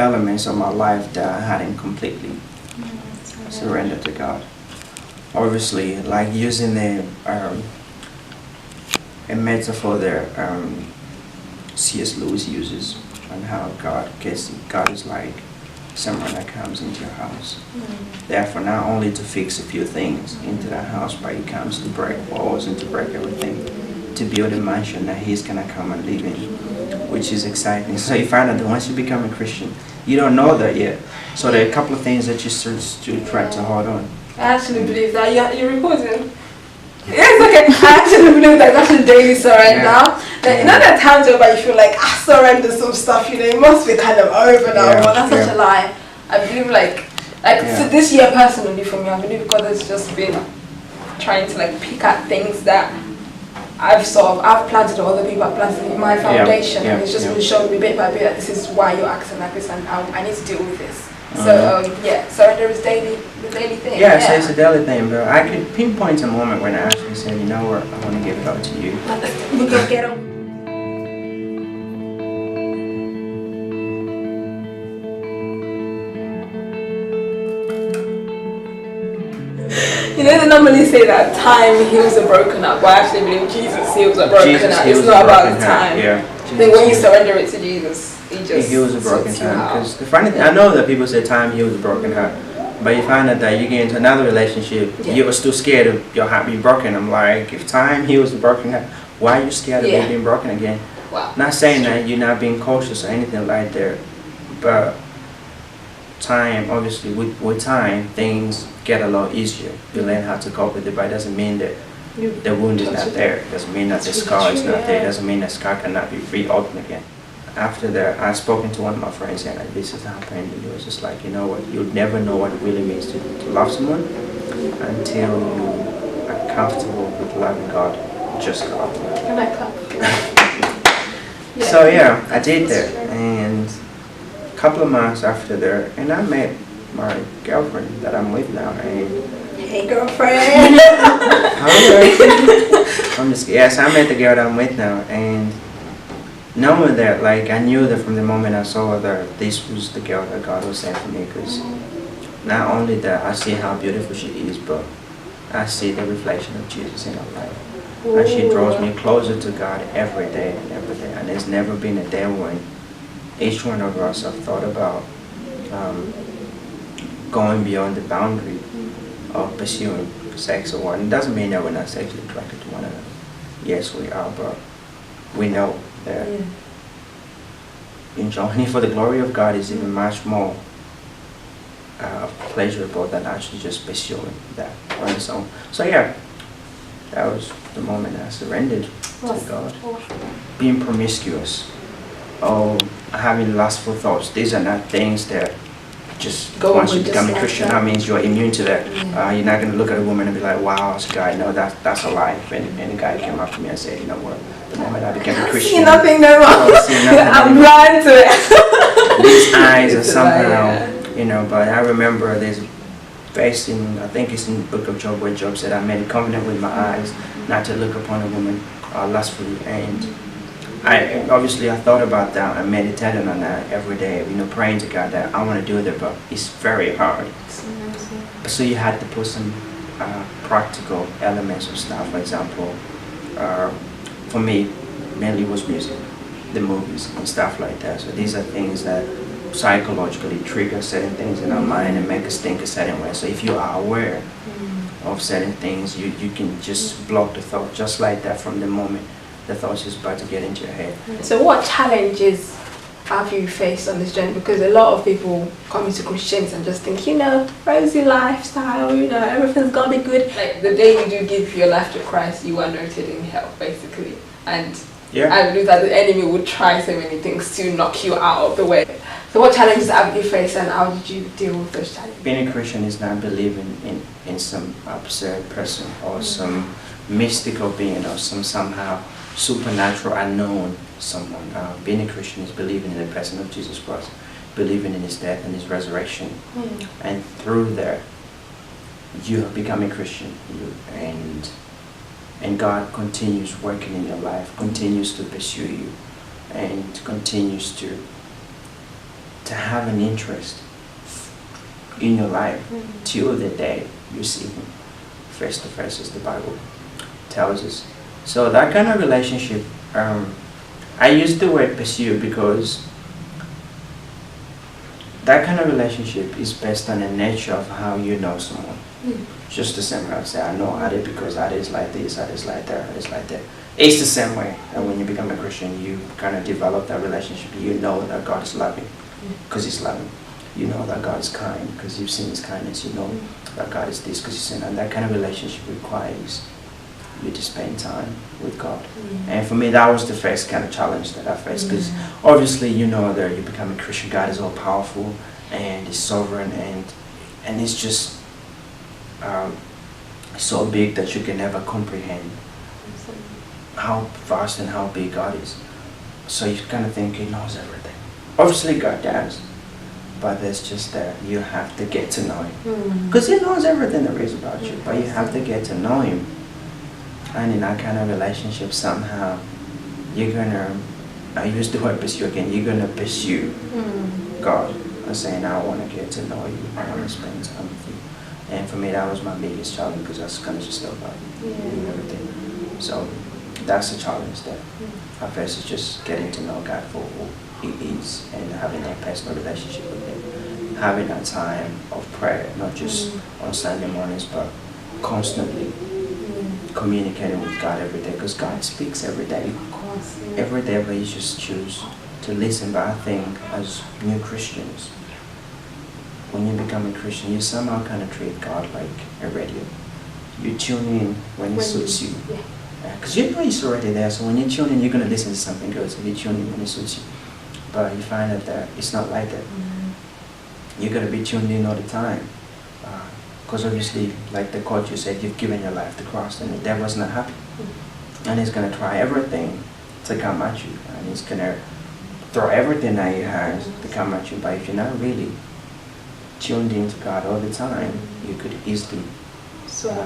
elements of my life that I hadn't completely surrendered to God. Obviously, like using a metaphor there, C.S. Lewis uses on how God is like someone that comes into your house. Therefore, not only to fix a few things into that house, but he comes to break walls and to break everything, to build a mansion that he's gonna come and live in, which is exciting. So you find out that once you become a Christian, you don't know that yet. So there are a couple of things that you still try to hold on. I actually believe that. You're recording. Yes, okay. I actually believe that that's a daily surrender. Like, you know, there are times where you feel like I surrender some stuff, you know, it must be kind of over now. But that's such a lie. I believe so this year personally for me, I believe God has just been trying to like pick at things that I've planted, or other people have planted in my foundation, and it's just been showing me bit by bit that this is why you're acting like this, and I need to deal with this. So surrender is the daily thing. Yeah, so it's a daily thing, but I could pinpoint a moment when I actually said, you know what, I want to give it up to you. We can get on. You know, they normally say that time heals a broken heart, but I actually believe Jesus heals a broken heart. It's not about the time. I think when you surrender it to Jesus, He heals a broken heart. Because the funny thing, I know that people say time heals a broken heart, but you find out that you get into another relationship, you're still scared of your heart being broken. I'm like, if time heals a broken heart, why are you scared of it being broken again? Wow. Not saying that you're not being cautious or anything like that, but time, obviously, with time, things get a lot easier. You learn how to cope with it, but it doesn't mean that the wound is not there. It doesn't mean that the scar is not there. It doesn't mean that scar cannot be reopened again. After that, I spoken to one of my friends and like, this is happened. It was just like, you know what, you'll never know what it really means to love someone until you are comfortable with loving God, just God. Can I clap? So yeah, I did that, and a couple of months after that, and I met my girlfriend that I'm with now, and hey girlfriend. Yes, I met the girl that I'm with now, and knowing that, like, I knew that from the moment I saw her that this was the girl that God was sent for me, because not only that I see how beautiful she is, but I see the reflection of Jesus in her life. And she draws me closer to God every day and every day. And there's never been a day when each one of us have thought about going beyond the boundary of pursuing sex or what. It doesn't mean that we're not sexually attracted to one another. Yes, we are, but we know that enjoying for the glory of God is even much more pleasurable than actually just pursuing that on its own. So yeah, that was the moment I surrendered to God. Being promiscuous or having lustful thoughts, these are not things that just once you become a Christian, that means you're immune to that. You're not going to look at a woman and be like, wow, this guy, no, that's a lie. And a guy came up to me and said, you know what, the moment I became a Christian, I see nothing no more. I'm blind to it. These eyes are somehow, you know, but I remember there's verse in, I think it's in the book of Job, where Job said, I made a covenant with my eyes not to look upon a woman lustfully. And I thought about that and meditated on that every day, you know, praying to God that I want to do that, but it's very hard. So you had to put some practical elements of stuff. For example, for me, mainly was music, the movies and stuff like that. So these are things that psychologically trigger certain things in our mind and make us think a certain way. So if you are aware of certain things, you can just block the thought just like that from the moment the thought is about to get into your head. So what challenges have you faced on this journey? Because a lot of people come into Christians and just think, you know, rosy lifestyle, you know, everything's gonna be good. Like the day you do give your life to Christ, you are noted in hell, basically. And I believe that the enemy would try so many things to knock you out of the way. So what challenges have you faced and how did you deal with those challenges? Being a Christian is not believing in some absurd person or some mystical being or some somehow supernatural unknown someone. Being a Christian is believing in the person of Jesus Christ, believing in his death and his resurrection. And through that, you have become a Christian. And God continues working in your life, continues to pursue you, and continues to to have an interest in your life till the day you see him face to face, as the Bible tells us. So that kind of relationship, I use the word pursue because that kind of relationship is based on the nature of how you know someone. Just the same way I say, I know Adi because Adi is like this, Adi is like that, Adi is like that. It's the same way. And when you become a Christian, you kind of develop that relationship. You know that God is loving because He's loving. You know that God is kind because you've seen His kindness. You know that God is this because you've seen. And that kind of relationship requires you to spend time with God. And for me, that was the first kind of challenge that I faced, because obviously, you know, that you become a Christian, God is all powerful and He's sovereign, and it's just so big that you can never comprehend how vast and how big God is. So you kind of think He knows everything. Obviously God does, but there's just that you have to get to know Him, because He knows everything there is about you, but you have to get to know Him. And in that kind of relationship, somehow you're gonna, I use the word pursue again, you're gonna pursue God and saying, I want to get to know you, I want to spend time with you. And for me, that was my biggest challenge, because that's kind of just about you and everything. So that's the challenge that I face, is just getting to know God for who He is and having that personal relationship with Him. Having that time of prayer, not just on Sunday mornings, but constantly communicating with God every day, because God speaks every day. Every day, but you just choose to listen. But I think as new Christians, when you become a Christian, you somehow kind of treat God like a radio. You tune in when it suits you. Because you know He's already there, so when you tune in, you're going to listen to something good, so you tune in when it suits you. But you find that it's not like that. You're going to be tuned in all the time. Because obviously, like the quote you said, you've given your life to Christ, and the devil's not happy. And he's going to try everything to come at you. And he's going to throw everything that he has to come at you. But if you're not really tuned into God all the time, you could easily sweat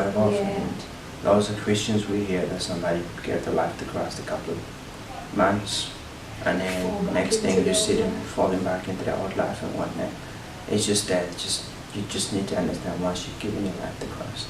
it off. And those are Christians we hear that somebody gave their life to Christ a couple of months, and then next thing you see them falling back into their old life and whatnot. It's just that you just need to understand, once you've given your life to Christ,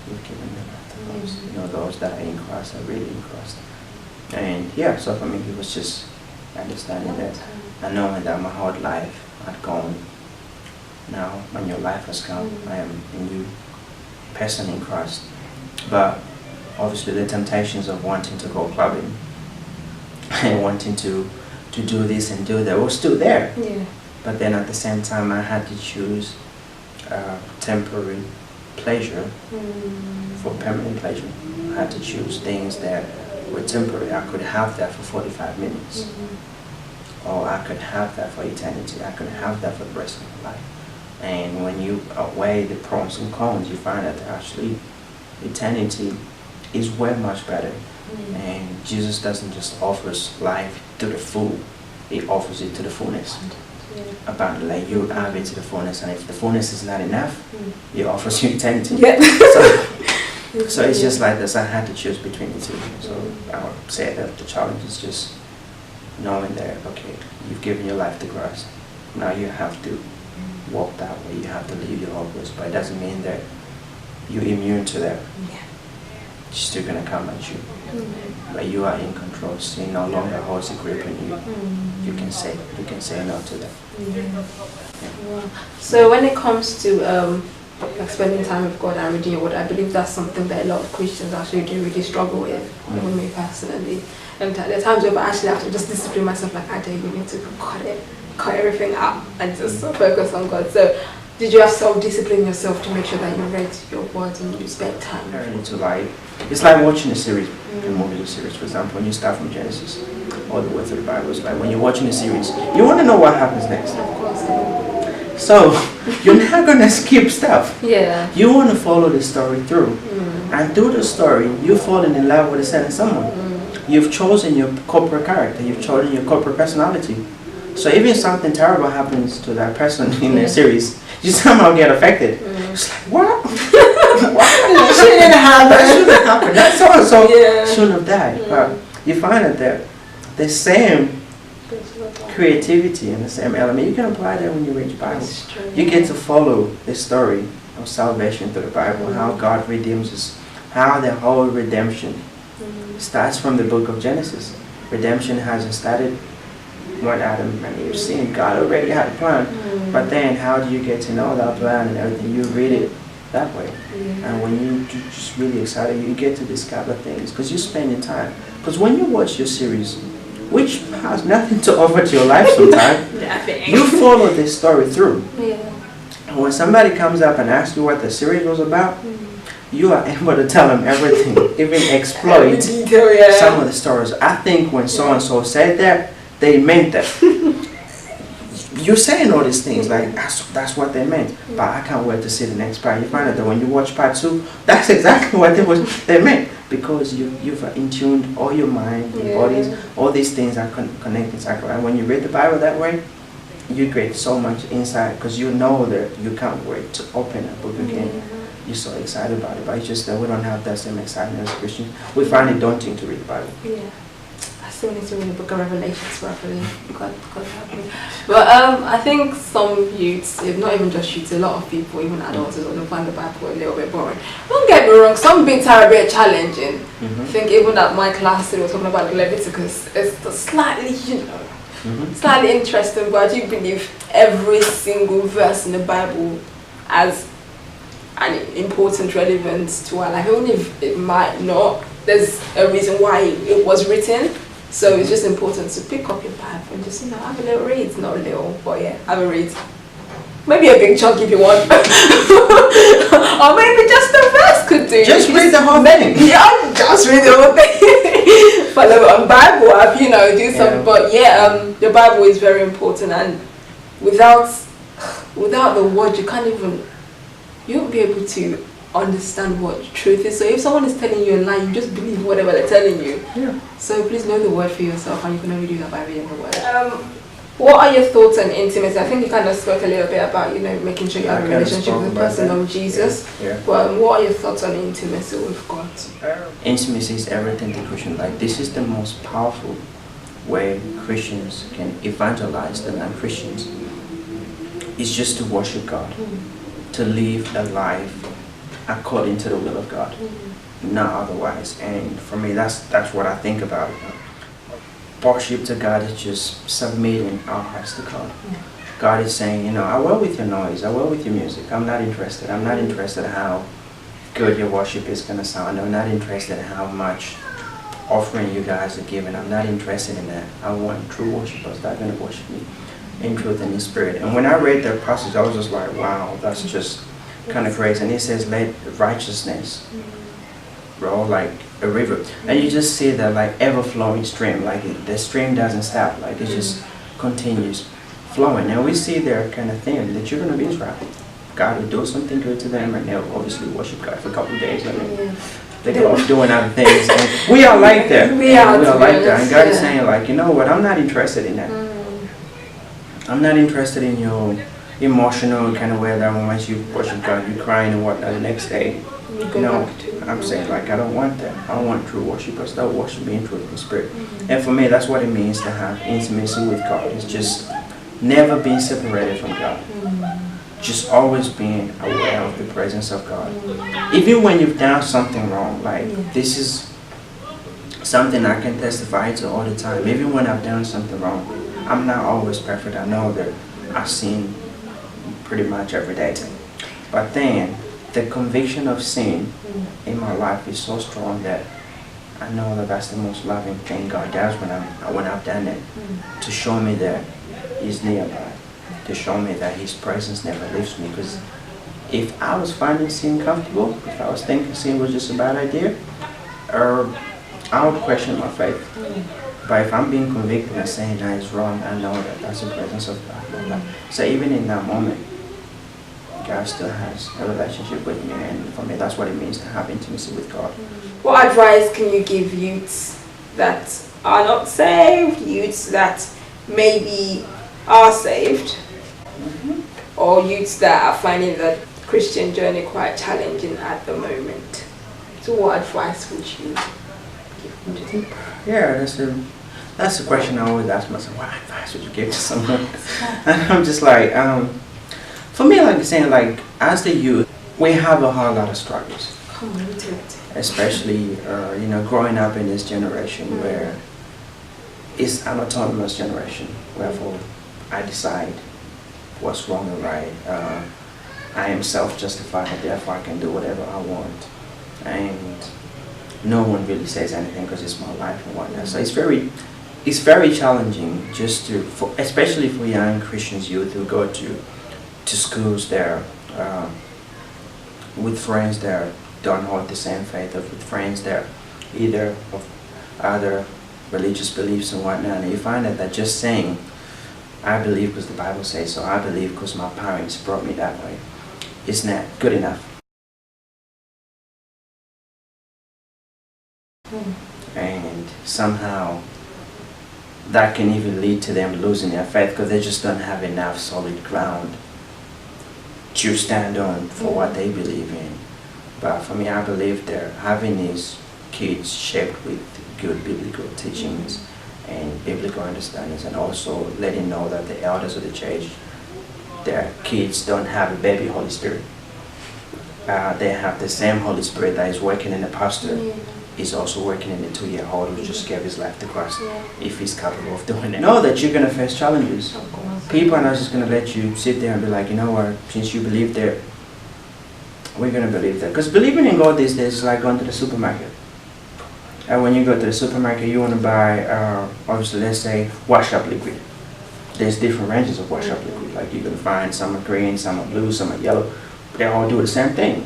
you've given your life to Christ. You know, those that are in Christ are really in Christ. And yeah, so for me, it was just understanding that, and knowing that my whole life had gone. Now, when your life has come, I am a new person in Christ. But obviously the temptations of wanting to go clubbing and wanting to do this and do that were still there. But then at the same time, I had to choose temporary pleasure for permanent pleasure. I had to choose things that were temporary. I could have that for 45 minutes. Or I could have that for eternity. I could have that for the rest of my life. And when you weigh the pros and cons, you find that actually eternity is way much better. And Jesus doesn't just offer us life to the full, He offers it to the fullness. Abundantly, you have it to the fullness, and if the fullness is not enough, He offers you eternity. So it's just like this. I had to choose between the two. So I would say that the challenge is just knowing that, okay, you've given your life to Christ. Now you have to walk that way. You have to leave your hopeless, but it doesn't mean that you're immune to that. It's still gonna come at you, but you are in control. Sin no longer holds a grip on you. You can say no to that. So when it comes to like spending time with God and reading your word, I believe that's something that a lot of Christians actually do really struggle with. Even me personally, and there are times where I actually have to just discipline myself, like I don't need to cut everything out and just focus on God. So did you have self-discipline yourself to make sure that you read your words and you spent time? It's like watching a series, a movie series, for example. When you start from Genesis all the way through the Bible, it's like when you're watching a series, you want to know what happens next. Of course. So you're not gonna skip stuff. You want to follow the story through, and through the story, you're falling in love with a certain someone. You've chosen your corporate character. You've chosen your corporate personality. So even something terrible happens to that person in the series, you somehow get affected. It's like, what? That shouldn't happen. That shouldn't happen. That so-and-so shouldn't have died. But you find that the same creativity and the same element, you can apply that when you read the Bible. You get to follow the story of salvation through the Bible, how God redeems us, how the whole redemption starts from the book of Genesis. Redemption hasn't started when Adam and Eve sinned. God already had a plan. But then how do you get to know that plan and everything? You read it that way. And when you're just really excited, you get to discover things because you spend your time. Because when you watch your series, which has nothing to offer to your life sometimes, you follow this story through. And when somebody comes up and asks you what the series was about, you are able to tell them everything, even exploit some of the stories. I think when so-and-so said that, they meant that. You're saying all these things, like, that's what they meant. But I can't wait to see the next part. You find out that when you watch part 2, that's exactly what they meant. Because you've in-tuned all your mind, your bodies, all these things are connected. And when you read the Bible that way, you get so much insight because you know that you can't wait to open a book again. You're so excited about it, but it's just that we don't have that same excitement as Christians. We find it daunting to read the Bible. I still need to read the book of Revelations properly. God help me. But I think some youths, if not even just youths, a lot of people, even adults, will find the Bible a little bit boring. Don't get me wrong, some bits are a bit challenging. I think even at my class, they were talking about Leviticus. It's slightly, slightly interesting, but I do believe every single verse in the Bible has an important relevance to our life. Even if it might not, there's a reason why it was written. So it's just important to pick up your Bible and just, have a little read. Not a little, but have a read. Maybe a big chunk if you want. Or maybe just a verse could do. Just read the whole thing. Yeah, just read the whole thing. Follow on Bible app, do something. But the Bible is very important, and without the word, you won't be able to understand what truth is. So if someone is telling you a lie, you just believe whatever they're telling you. So please know the word for yourself, and you can only do that by reading the word. What are your thoughts on intimacy? I think you kind of spoke a little bit about making sure you have a relationship with the person of Jesus. But what are your thoughts on intimacy with God? Intimacy is everything to Christian life. This is the most powerful way Christians can evangelize the non-Christians. It's just to worship God, to live a life according to the will of God, not otherwise. And for me, that's what I think about it. Worship to God is just submitting our hearts to God. God is saying, I will with your noise, I will with your music. I'm not interested. I'm not interested in how good your worship is going to sound. I'm not interested in how much offering you guys are giving. I'm not interested in that. I want true worshipers that are going to worship me in truth and in spirit. And when I read that passage, I was just like, wow, that's just kind of crazy. And it says, let righteousness roll like a river. And you just see that like ever-flowing stream, like the stream doesn't stop, like it just continues flowing. And we see their kind of thing, the children of Israel, God will do something good to them, and they'll obviously worship God for a couple of days. They go off doing other things. And we are like that. We are like that. And God is saying, like, you know what, I'm not interested in that. I'm not interested in your emotional kind of way that once you worship God, you're crying and whatnot the next day. No, I'm saying, like, I don't want that. I want true worshipers that worship me in truth and spirit. And for me, that's what it means to have intimacy with God. It's just never being separated from God. Just always being aware of the presence of God. Even when you've done something wrong, like this is something I can testify to all the time. Even when I've done something wrong, I'm not always perfect. I know that I've sinned pretty much every day. But then the conviction of sin in my life is so strong that I know that that's the most loving thing God does when I've done it, to show me that He's nearby, to show me that His presence never leaves me. Because if I was finding sin comfortable, if I was thinking sin was just a bad idea, I would question my faith. But if I'm being convicted and saying that it's wrong, I know that that's the presence of God. So even in that moment, God still has a relationship with me, and for me that's what it means to have intimacy with God. What advice can you give youths that are not saved, youths that maybe are saved, or youths that are finding the Christian journey quite challenging at the moment? So what advice would you give them? Yeah, That's the question I always ask myself. What advice would you give to someone? And I'm just like, for me, like saying, like, as the youth, we have a whole lot of struggles. Come on, to it. Especially, you know, growing up in this generation where it's an autonomous generation. Wherefore, I decide what's wrong and right. I am self-justified, therefore I can do whatever I want. And no one really says anything because it's my life and whatnot. So it's very challenging just to, especially for young Christians youth who go to schools there with friends that don't hold the same faith, or with friends that either of other religious beliefs and whatnot. And you find that just saying, I believe because the Bible says so, I believe because my parents brought me that way, is not good enough. And somehow that can even lead to them losing their faith because they just don't have enough solid ground to stand on for what they believe in. But for me, I believe that having these kids shaped with good biblical teachings and biblical understandings, and also letting know that the elders of the church, their kids don't have a baby Holy Spirit. They have the same Holy Spirit that is working in the pastor. Is also working in the 2-year-old who just gave his life to Christ, if he's capable of doing it. Know that you're going to face challenges. People are not just going to let you sit there and be like, you know what, since you believe that, we're going to believe that. Because believing in God these days is like going to the supermarket. And when you go to the supermarket, you want to buy, obviously, let's say, wash-up liquid. There's different ranges of wash-up liquid. Like you can find some are green, some are blue, some are yellow. They all do the same thing.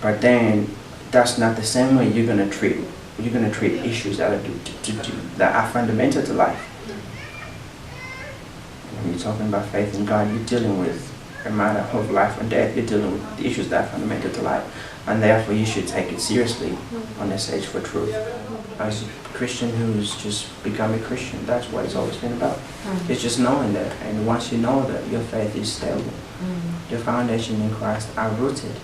But then, that's not the same way you're gonna treat issues that are fundamental to life. When you're talking about faith in God, you're dealing with a matter of life and death. You're dealing with the issues that are fundamental to life, and therefore you should take it seriously on this age for truth. As a Christian who's just become a Christian, that's what it's always been about. It's just knowing that, and once you know that, your faith is stable. Your foundation in Christ are rooted.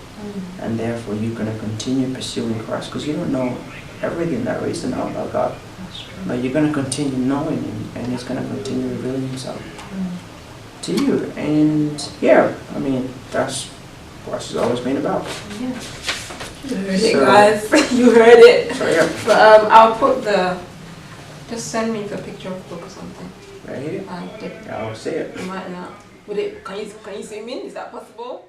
And therefore you're going to continue pursuing Christ because you don't know everything there is to know about God. But you're going to continue knowing Him, and He's going to continue revealing Himself to you. And yeah, I mean, that's what it's always been about. Yeah. You heard it, guys. You heard it. So yeah. But I'll put just send me the picture of the book or something. Right here? I'll see it. You might not. Can you zoom in? Is that possible?